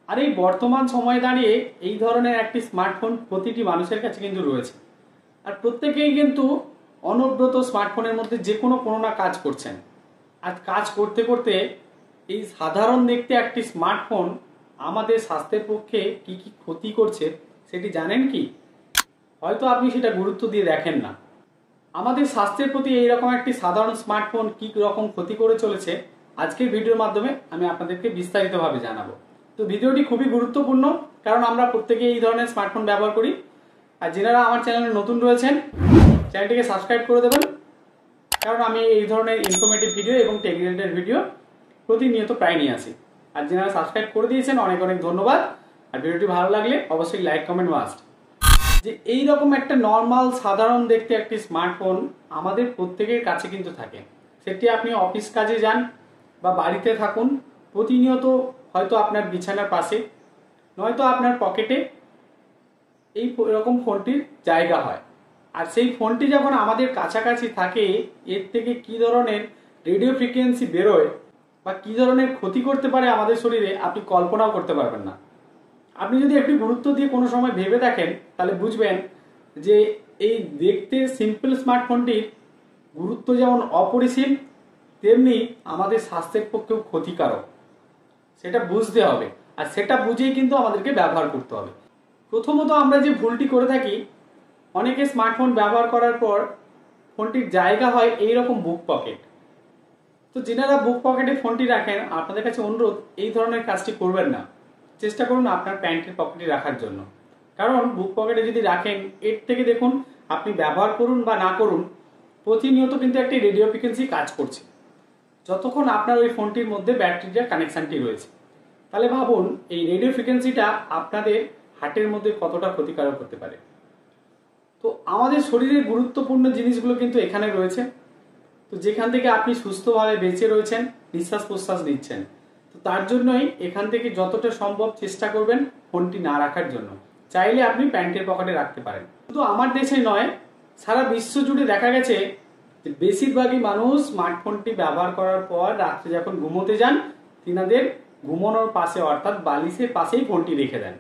আর এই বর্তমান সময়ে দাঁড়িয়ে এই ধরনের একটি স্মার্টফোন প্রতিটি মানুষের কাছে কিন্তু রয়েছে। আর প্রত্যেকেই কিন্তু অনবরত স্মার্টফোনের মধ্যে যে কোনো না কাজ করছেন। আর কাজ করতে করতে এই সাধারণ দেখতে একটি স্মার্টফোন আমাদের স্বাস্থ্যের পক্ষে কি কি ক্ষতি করছে সেটি জানেন কি? হয়তো আপনি সেটা গুরুত্ব দিয়ে দেখেন না। আমাদের স্বাস্থ্যের প্রতি এইরকম একটি সাধারণ স্মার্টফোন কি রকম ক্ষতি করে চলেছে আজকের ভিডিওর মাধ্যমে আমি আপনাদেরকে বিস্তারিতভাবে জানাবো। তো ভিডিওটি খুবই গুরুত্বপূর্ণ, কারণ আমরা প্রত্যেকে এই ধরনের স্মার্টফোন ব্যবহার করি। আর যারা আমার চ্যানেলে নতুন রয়েছেন চ্যানেলটিকে সাবস্ক্রাইব করে দেবেন, কারণ আমি এই ধরনের ইনফরমেটিভ ভিডিও এবং টেক রিলেটেড ভিডিও প্রতিনিয়ত প্রায় নিয়ে আসি। আর যারা সাবস্ক্রাইব করে দিয়েছেন অনেক অনেক ধন্যবাদ। আর ভিডিওটি ভালো লাগলে অবশ্যই লাইক কমেন্ট মাস্ট। যে এইরকম একটা নর্মাল সাধারণ দেখতে একটি স্মার্টফোন আমাদের প্রত্যেকের কাছে কিন্তু থাকে। সেটি আপনি অফিস কাজে যান বা বাড়িতে থাকুন, প্রতিনিয়ত হয়তো আপনার বিছানার পাশে নয়তো আপনার পকেটে এই এরকম ফোনটির জায়গা হয়। আর সেই ফোনটি যখন আমাদের কাছাকাছি থাকে এর থেকে কি ধরনের রেডিও ফ্রিকোয়েন্সি বেরোয় বা কি ধরনের ক্ষতি করতে পারে আমাদের শরীরে আপনি কল্পনাও করতে পারবেন না। আপনি যদি একটু গুরুত্ব দিয়ে কোনো সময় ভেবে দেখেন তাহলে বুঝবেন যে এই দেখতে সিম্পল স্মার্টফোনটির গুরুত্ব যেমন অপরিসীম, তেমনি আমাদের স্বাস্থ্যের পক্ষেও ক্ষতিকারক। সেটা বুঝতে হবে, আর সেটা বুঝেই কিন্তু আমাদেরকে ব্যবহার করতে হবে। প্রথমত আমরা যে ভুলটি করে থাকি, অনেকে স্মার্টফোন ব্যবহার করার পর ফোনটির জায়গা হয় এইরকম বুক পকেট। তো যেনারা বুক পকেটে ফোনটি রাখেন আপনাদের কাছে অনুরোধ এই ধরনের কাজটি করবেন না। চেষ্টা করুন আপনার প্যান্টের পকেটে রাখার জন্য, কারণ বুক পকেটে যদি রাখেন এর থেকে দেখুন আপনি ব্যবহার করুন বা না করুন প্রতিনিয়ত কিন্তু একটি রেডিও ফ্রিকোয়েন্সি কাজ করছে যতক্ষণ আপনার ওই ফোনটির মধ্যে ব্যাটারির কানেকশনটি রয়েছে। তাহলে ভাবুন এই রেডিও ফ্রিকোয়েন্সিটা আপনাদের হার্টের মধ্যে কতটা ক্ষতিকারক হতে পারে। তো আমাদের শরীরের গুরুত্বপূর্ণ জিনিসগুলো কিন্তু এখানে রয়েছে। তো যেখান থেকে আপনি সুস্থভাবে বেঁচে রয়েছেন, নিঃশ্বাস প্রশ্বাস নিচ্ছেন, তো তার জন্যই এখান থেকে যতটা সম্ভব চেষ্টা করবেন ফোনটি না রাখার জন্য। চাইলে আপনি প্যান্টের পকেটে রাখতে পারেন। শুধু আমার দেশে নয়, সারা বিশ্ব জুড়ে দেখা গেছে যে বেশিরভাগই মানুষ স্মার্টফোনটি ব্যবহার করার পর রাত্রে যখন ঘুমোতে যান তিনাদের ঘুমানোর পাশে অর্থাৎ বালিশের পাশেই ফোনটি রেখে দেন।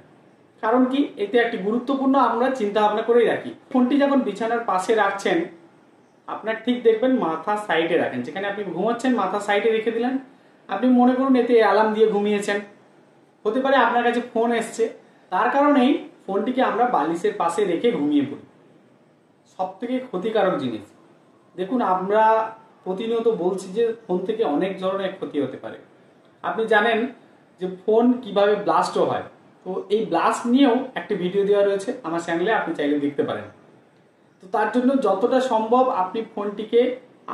কারণ কি? এতে একটি গুরুত্বপূর্ণ আমরা চিন্তা ভাবনা করেই রাখি। ফোনটি যখন বিছানার পাশে রাখছেন আপনার ঠিক দেখবেন মাথা সাইডে রাখেন, যেখানে আপনি ঘুমাচ্ছেন মাথা সাইডে রেখে দিলেন। আপনি মনে করুন এতে অ্যালার্ম দিয়ে ঘুমিয়েছেন, হতে পারে আপনার কাছে ফোন এসছে, তার কারণেই ফোনটিকে আমরা বালিশের পাশে রেখে ঘুমিয়ে পড়ি। সব থেকে ক্ষতিকারক জিনিস। দেখুন আমরা প্রতিনিয়ত বলছি যে ফোন থেকে অনেক ধরনের ক্ষতি হতে পারে। আপনি জানেন যে ফোন কিভাবে ব্লাস্টও হয়, তো এই ব্লাস্ট নিয়েও একটি ভিডিও দেওয়া রয়েছে আমার চ্যানেলে, আপনি চাইলে দেখতে পারেন। তো তার জন্য যতটা সম্ভব আপনি ফোনটিকে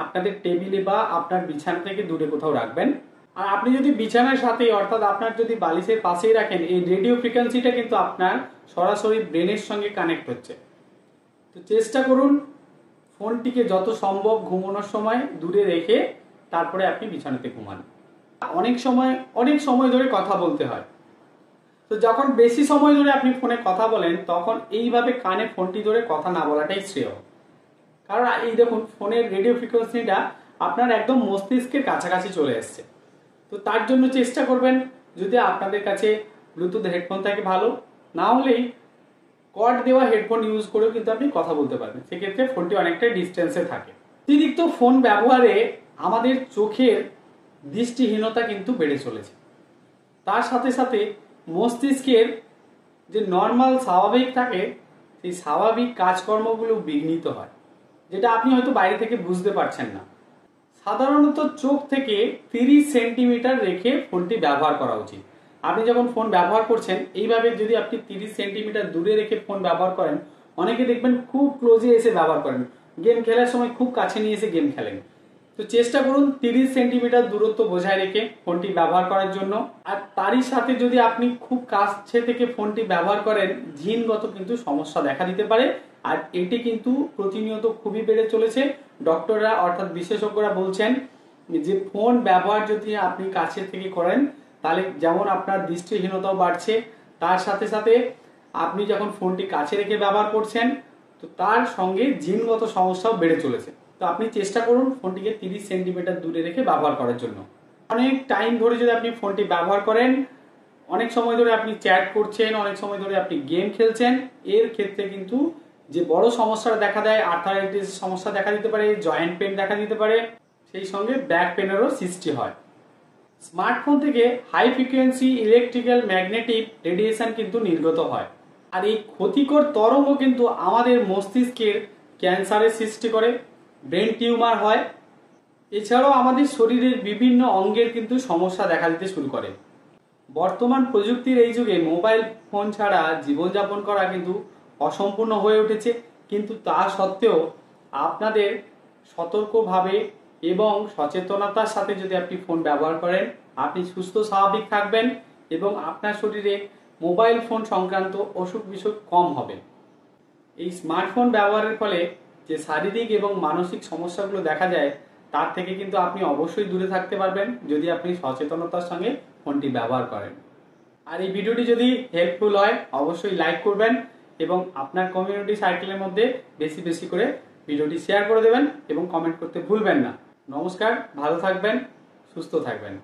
আপনাদের টেবিলে বা আপনার বিছানা থেকে দূরে কোথাও রাখবেন। আর আপনি যদি বিছানার সাথে অর্থাৎ আপনার যদি বালিশের পাশেই রাখেন এই রেডিও ফ্রিকোয়েন্সিটা কিন্তু আপনার সরাসরি ব্রেনের সঙ্গে কানেক্ট হচ্ছে। তো চেষ্টা করুন ফোনটিকে যত সম্ভব ঘুমানোর সময় দূরে রেখে তারপরে আপনি বিছানাতে ঘুমান। অনেক সময় ধরে কথা বলতে হয়, তো যখন বেশি সময় ধরে আপনি ফোনে কথা বলেন তখন এইভাবে কানে ফোনটি ধরে কথা না বলাটাই শ্রেয়। কারণ এই দেখুন ফোনের রেডিও ফ্রিকোয়েন্সিটা আপনার একদম মস্তিষ্কের কাছাকাছি চলে এসছে। তো তার জন্য চেষ্টা করবেন যদি আপনাদের কাছে ব্লুটুথ হেডফোন থাকে ভালো, না হলেই কর্ড দেওয়া হেডফোন ইউজ করেও কিন্তু আপনি কথা বলতে পারবেন। সেক্ষেত্রে ফোনটি অনেকটা ডিস্টেন্সে থাকে। অতিরিক্ত ফোন ব্যবহারে আমাদের চোখের দৃষ্টিহীনতা কিন্তু বেড়ে চলেছে। তার সাথে সাথে মস্তিষ্কের যে নর্মাল স্বাভাবিক থাকে সেই স্বাভাবিক কাজকর্মগুলো বিঘ্নিত হয়, যেটা আপনি হয়তো বাইরে থেকে বুঝতে পারছেন না। সাধারণত চোখ থেকে 30 সেন্টিমিটার রেখে ফোনটি ব্যবহার করা উচিত। আপনি যখন ফোন ব্যবহার করছেন এইভাবে যদি আপনি 30 সেন্টিমিটার দূরে রেখে ফোন ব্যবহার করেন, অনেকে দেখবেন খুব ক্লোজে এসে ব্যবহার করেন, গেম খেলার সময় খুব কাছে নিয়ে এসে গেম খেলেন। তো চেষ্টা করুন 30 সেন্টিমিটার দূরত্ব বজায় রেখে ফোনটি ব্যবহার করার জন্য। আর তারই সাথে যদি আপনি খুব কাছে থেকে ফোনটি ব্যবহার করেন জিনগত কিন্তু সমস্যা দেখা দিতে পারে। আর এটি কিন্তু প্রতিনিয়ত খুবই বেড়ে চলেছে। ডক্টররা অর্থাৎ বিশেষজ্ঞরা বলছেন যে ফোন ব্যবহার যদি আপনি কাছে থেকে করেন তাহলে যেমন আপনার দৃষ্টিহীনতাও বাড়ছে, তার সাথে সাথে আপনি যখন ফোনটি কাছে রেখে ব্যবহার করছেন তো তার সঙ্গে জিনগত সমস্যাও বেড়ে চলেছে। তো আপনি চেষ্টা করুন ফোনটিকে 30 সেন্টিমিটার দূরে রেখে ব্যবহার করার জন্য। অনেক টাইম ধরে যদি আপনি ফোনটি ব্যবহার করেন অনেক সময় ধরে আপনি চ্যাট করছেন, অনেক সময় ধরে আপনি গেম খেলছেন, এর ক্ষেত্রে কিন্তু যে বড় সমস্যাটা দেখা দেয়, আর্থারাইটিস সমস্যা দেখা দিতে পারে, জয়েন্ট পেন দেখা দিতে পারে, সেই সঙ্গে ব্যাক পেনেরও সৃষ্টি হয়। স্মার্টফোন থেকে high frequency electrical magnetic radiation কিন্তু নির্গত হয়, আর এই ক্ষতিকর তরঙ্গ কিন্তু আমাদের মস্তিষ্কের ক্যান্সারের সৃষ্টি করে, ব্রেন টিউমার হয়, এছাড়াও আমাদের শরীরের বিভিন্ন অঙ্গের কিন্তু সমস্যা দেখা দিতে শুরু করে। বর্তমান প্রযুক্তির এই যুগে মোবাইল ফোন ছাড়া জীবনযাপন করা কিন্তু অসম্পূর্ণ হয়ে উঠেছে, কিন্তু তা সত্ত্বেও আপনাদের সতর্কভাবে এবং সচেতনতার সাথে যদি আপনি ফোন ব্যবহার করেন, আপনি সুস্থ স্বাভাবিক থাকবেন এবং আপনার শরীরে মোবাইল ফোন সংক্রান্ত অসুখ বিসুখ কম হবে। এই স্মার্টফোন ব্যবহারের ফলে যে শারীরিক এবং মানসিক সমস্যাগুলো দেখা যায়, তার থেকে কিন্তু আপনি অবশ্যই দূরে থাকতে পারবেন যদি আপনি সচেতনতার সঙ্গে ফোনটি ব্যবহার করেন। আর এই ভিডিওটি যদি হেল্পফুল হয় অবশ্যই লাইক করবেন এবং আপনার কমিউনিটি সার্কেলের মধ্যে বেশি বেশি করে ভিডিওটি শেয়ার করে দেবেন এবং কমেন্ট করতে ভুলবেন না। নমস্কার, ভালো থাকবেন, সুস্থ থাকবেন।